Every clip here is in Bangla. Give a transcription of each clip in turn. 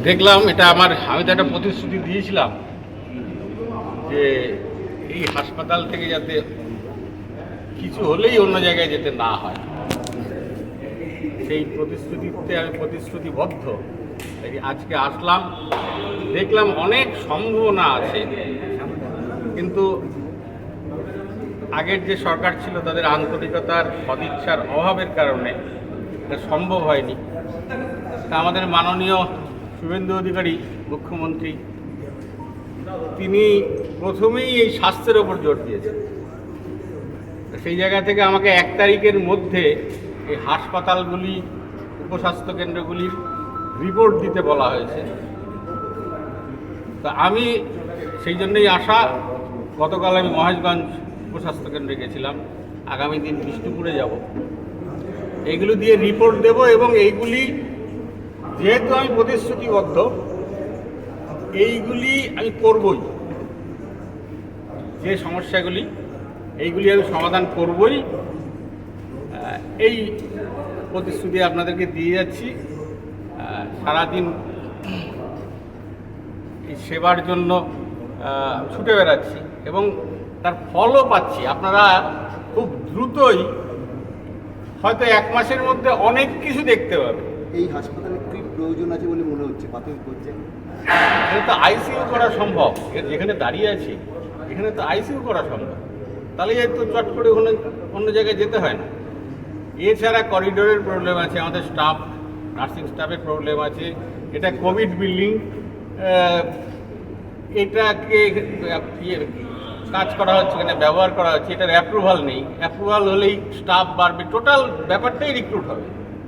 দেখলাম এটা আমি তো একটা প্রতিশ্রুতি দিয়েছিলাম যে এই হাসপাতাল থেকে যাতে কিছু হলেই অন্য জায়গায় যেতে না হয়, সেই প্রতিশ্রুতিতে আমি প্রতিশ্রুতিবদ্ধ। আজকে আসলাম, দেখলাম অনেক সম্ভাবনা আছে, কিন্তু আগের যে সরকার ছিল তাদের আন্তরিকতার সদিচ্ছার অভাবের কারণে এটা সম্ভব হয়নি। তা আমাদের মাননীয় শুভেন্দু অধিকারী মুখ্যমন্ত্রী, তিনি প্রথমেই এই স্বাস্থ্যের ওপর জোর দিয়েছেন। সেই জায়গা থেকে আমাকে 1 তারিখের মধ্যে এই হাসপাতালগুলি, উপস্বাস্থ্য কেন্দ্রগুলির রিপোর্ট দিতে বলা হয়েছে। তা আমি সেই জন্যই আশা, গতকাল আমি মহেশগঞ্জ উপস্বাস্থ্য কেন্দ্রে গেছিলাম, আগামী দিন বিষ্ণুপুরে যাব, এইগুলো দিয়ে রিপোর্ট দেব। এবং এইগুলি যেহেতু আমি প্রতিশ্রুতিবদ্ধ, এইগুলি আমি করবই, যে সমস্যাগুলি এইগুলি আমি সমাধান করবই, এই প্রতিশ্রুতি আপনাদেরকে দিয়ে যাচ্ছি। সারাদিন এই সেবার জন্য ছুটে বেড়াচ্ছি এবং তার ফলও পাচ্ছি। আপনারা খুব দ্রুতই, হয়তো 1 মাসের মধ্যে অনেক কিছু দেখতে পাবেন। এই হাসপাতালে কি প্রয়োজন আছে বলে মনে হচ্ছে প্রাথমিক পর্যায়ে? এখানে তো আইসিইউ করা সম্ভব, যেখানে দাঁড়িয়ে আছি এখানে তো আইসিইউ করা সম্ভব, তাহলে তো চট করে অন্য জায়গায় যেতে হয় না। এছাড়া করিডোরের প্রবলেম আছে, আমাদের স্টাফ, নার্সিং স্টাফের প্রবলেম আছে। এটা কোভিড বিল্ডিং, এটাকে কাজ করা হচ্ছে, এখানে ব্যবহার করা হচ্ছে, এটার অ্যাপ্রুভাল নেই। অ্যাপ্রুভাল হলেই স্টাফ বাড়বে, টোটাল ব্যাপারটাই রিক্রুট হবে,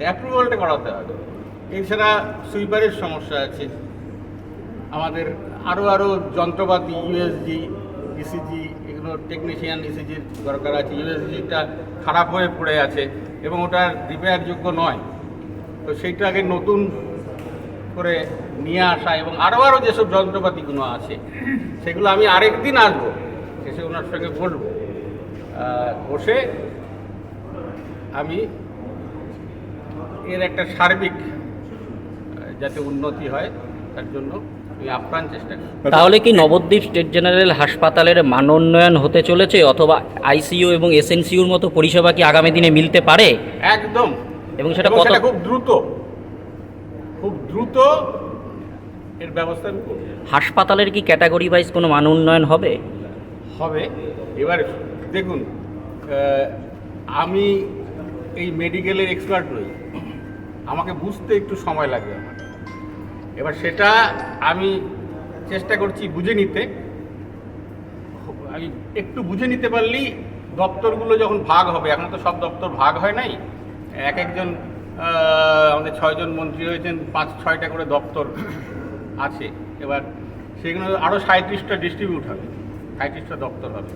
অ্যাপ্রুভালটা করাতে হবে। এছাড়া সুইপারের সমস্যা আছে, আমাদের আরও যন্ত্রপাতি, ইউএসজি, ইসিজি, এগুলো টেকনিশিয়ান ইসিজির দরকার আছে। ইউএসজিটা খারাপ হয়ে পড়ে আছে এবং ওটার রিপেয়ারযোগ্য নয়, তো সেইটাকে নতুন করে নিয়ে আসা এবং আরও যেসব যন্ত্রপাতিগুলো আছে সেগুলো আমি আরেকদিন আসবো, এসে ওনার সঙ্গে বলবো, বসে আমি এর একটা সার্বিক যাতে উন্নতি হয় তার জন্য আমি আপ্রাণ চেষ্টা করি। তাহলে কি নবদ্বীপ স্টেট জেনারেল হাসপাতালের মানোন্নয়ন হতে চলেছে, অথবা আইসিইউ এবং এসএনসিইউর মতো পরিষেবা কি আগামী দিনে মিলতে পারে? একদম, এবং সেটা খুব দ্রুত এর ব্যবস্থা আমি করব। হাসপাতালের কি ক্যাটাগরি ওয়াইজ কোনো মান উন্নয়ন হবে? এবার দেখুন, আমি এই মেডিকেলের এক্সপার্ট নই, আমাকে বুঝতে একটু সময় লাগবে আমার। এবার সেটা আমি চেষ্টা করছি বুঝে নিতে। আমি একটু বুঝে নিতে পারলেই দপ্তরগুলো যখন ভাগ হবে, এখন তো সব দপ্তর ভাগ হয় নাই, একজন আমাদের 6 জন মন্ত্রী হয়েছেন, 5-6টা করে দপ্তর আছে। এবার সেগুলো আরও 37টা ডিস্ট্রিবিউট হবে, 37টা দপ্তর হবে।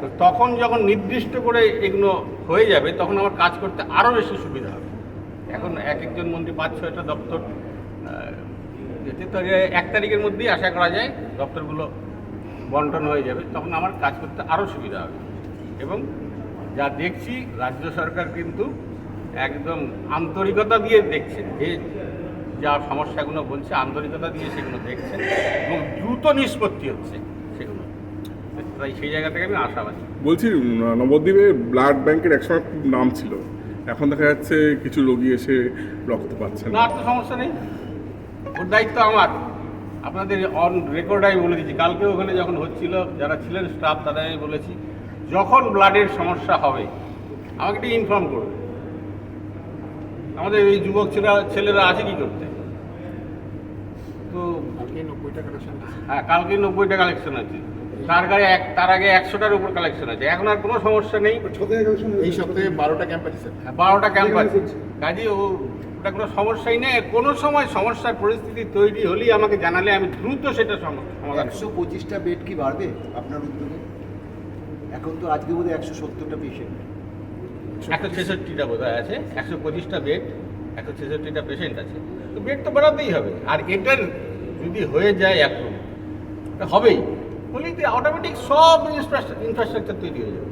তো তখন যখন নির্দিষ্ট করে এগুলো হয়ে যাবে, তখন আমার কাজ করতে আরও বেশি সুবিধা হবে। এখন একজন মন্ত্রী 5-6টা দপ্তর যেতে, তো 1 তারিখের মধ্যেই আশা করা যায় দপ্তরগুলো বন্টন হয়ে যাবে, তখন আমার কাজ করতে আরও সুবিধা হবে। এবং যা দেখছি, রাজ্য সরকার কিন্তু একদম আন্তরিকতা দিয়ে দেখছেন, যে যা সমস্যাগুলো বলছে আন্তরিকতা দিয়ে সেগুলো দেখছেন এবং দ্রুত নিষ্পত্তি হচ্ছে সেগুলো। তাই সেই জায়গা থেকে আমি আশাবাদী। বলছি, নবদ্বীপে ব্লাড ব্যাংকের একসময় খুব নাম ছিল, এখন দেখা যাচ্ছে কিছু রোগী এসে রক্ত পাচ্ছে না। আর তো সমস্যা নেই, ওর দায়িত্ব আমার। আপনাদের অন রেকর্ড আমি বলে দিচ্ছি, কালকে ওখানে যখন হচ্ছিল, যারা ছিলেন স্টাফ তাদের আমি বলেছি, যখন ব্লাডের সমস্যা হবে আমাকে একটু ইনফর্ম করবে। আমাদের এই যুবক ছেলেরা আছে কি করতে, তো কালকে 90টা কালেকশন আছে, তার আগে 100টার উপর কালেকশন আছে। এখন আর কোনো সমস্যা নেই। এই সপ্তাহে 12টা ক্যাম্প আছে স্যার। 12টা ক্যাম্প আছে, কাজে ওটা কোনো সমস্যাই নেই। কোনো সময় সমস্যার পরিস্থিতি তৈরি হলেই আমাকে জানালে আমি দ্রুত সেটা সমাধান। 125টা বেড কি বাড়বে আপনার উদ্যোগে? এখন তো আজকে বোধহয় 170টা পেশেন্ট, 166টা বোধ হয় আছে, 125টা বেড, 166টা পেশেন্ট আছে। তো বেড তো বাড়াতেই হবে। আর এটার যদি হয়ে যায় অ্যাপ্রুভ, হবেই, বলি অটোমেটিক সব ইনফ্রাস্ট্রাকচার তৈরি হয়ে যাবে।